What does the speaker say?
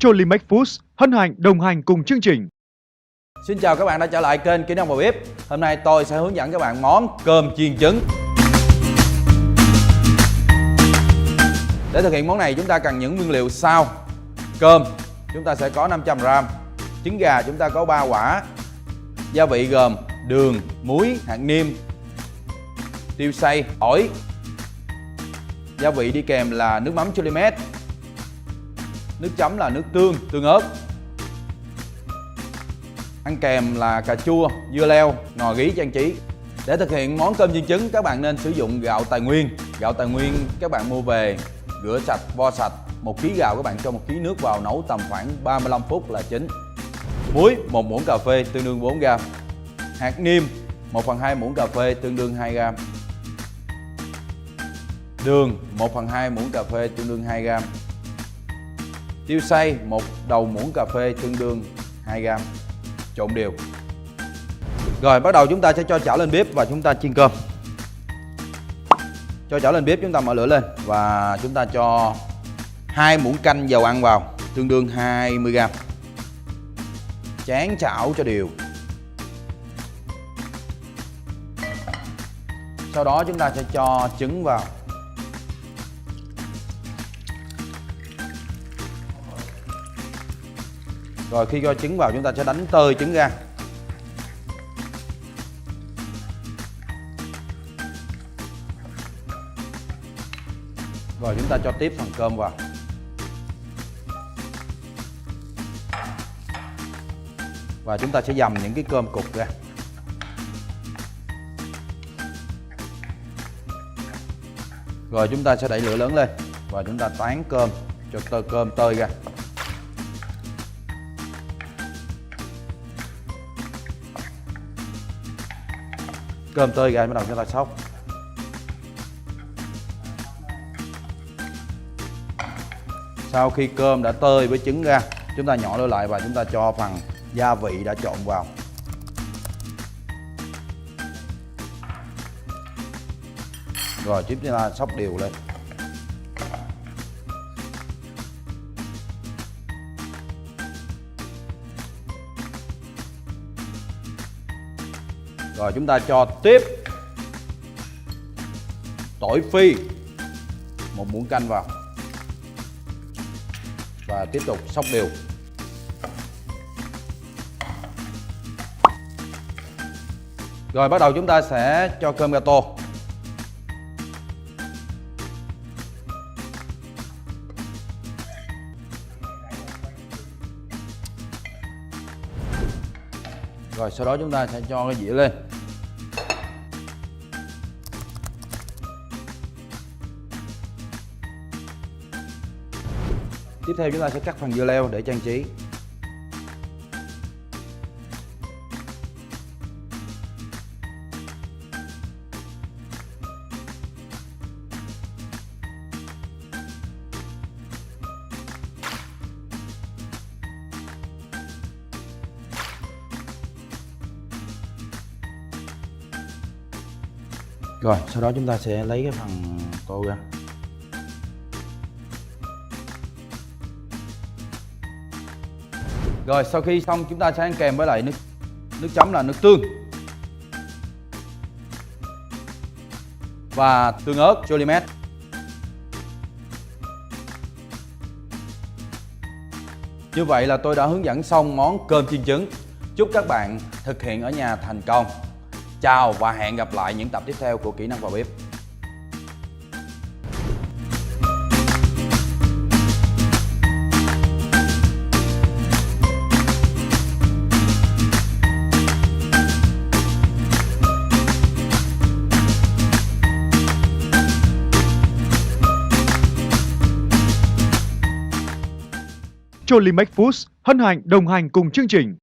Cholimex Foods hân hạnh đồng hành cùng chương trình. Xin chào các bạn đã trở lại kênh Kỹ năng Vào Bếp. Hôm nay tôi sẽ hướng dẫn các bạn món cơm chiên trứng. Để thực hiện món này chúng ta cần những nguyên liệu sau. Cơm chúng ta sẽ có 500g, trứng gà chúng ta có 3 quả. Gia vị gồm đường, muối, hạt nêm, tiêu xay, tỏi. Gia vị đi kèm là nước mắm Cholimex. Nước chấm là nước tương ớt. Ăn kèm là cà chua, dưa leo, ngò rí trang trí. Để thực hiện món cơm chiên trứng các bạn nên sử dụng gạo tài nguyên. Gạo tài nguyên các bạn mua về, rửa sạch, vo sạch. 1 kg gạo các bạn cho 1 kg nước vào nấu tầm khoảng 35 phút là chín. Muối 1 muỗng cà phê tương đương 4g. Hạt nêm 1/2 muỗng cà phê tương đương 2g. Đường 1/2 muỗng cà phê tương đương 2g. Tiêu xay 1 đầu muỗng cà phê tương đương 2g. Trộn đều. Rồi bắt đầu chúng ta sẽ cho chảo lên bếp và chúng ta chiên cơm. Cho chảo lên bếp chúng ta mở lửa lên và chúng ta cho 2 muỗng canh dầu ăn vào tương đương 20g. Tráng chảo cho đều. Sau đó chúng ta sẽ cho trứng vào. Rồi khi cho trứng vào chúng ta sẽ đánh tơi trứng ra. Rồi chúng ta cho tiếp phần cơm vào. Và chúng ta sẽ dầm những cái cơm cục ra. Rồi chúng ta sẽ đẩy lửa lớn lên và chúng ta tán cơm cho cơm tơi ra. Cơm tơi ra bắt đầu chúng ta xóc. Sau khi cơm đã tơi với trứng ra, chúng ta nhỏ lửa lại và chúng ta cho phần gia vị đã trộn vào. Rồi tiếp theo là xóc đều lên. Rồi chúng ta cho tiếp tỏi phi 1 muỗng canh vào và tiếp tục xóc đều. Rồi bắt đầu chúng ta sẽ cho cơm ra tô. Rồi sau đó chúng ta sẽ cho cái dĩa lên. Tiếp theo chúng ta sẽ cắt phần dưa leo để trang trí. Rồi sau đó chúng ta sẽ lấy cái phần tô ra. Rồi sau khi xong chúng ta sẽ ăn kèm với lại nước chấm là nước tương và tương ớt Cholimex. Như vậy là tôi đã hướng dẫn xong món cơm chiên trứng. Chúc các bạn thực hiện ở nhà thành công. Chào và hẹn gặp lại những tập tiếp theo của Kỹ năng Vào Bếp. Cholimex Foods hân hạnh đồng hành cùng chương trình.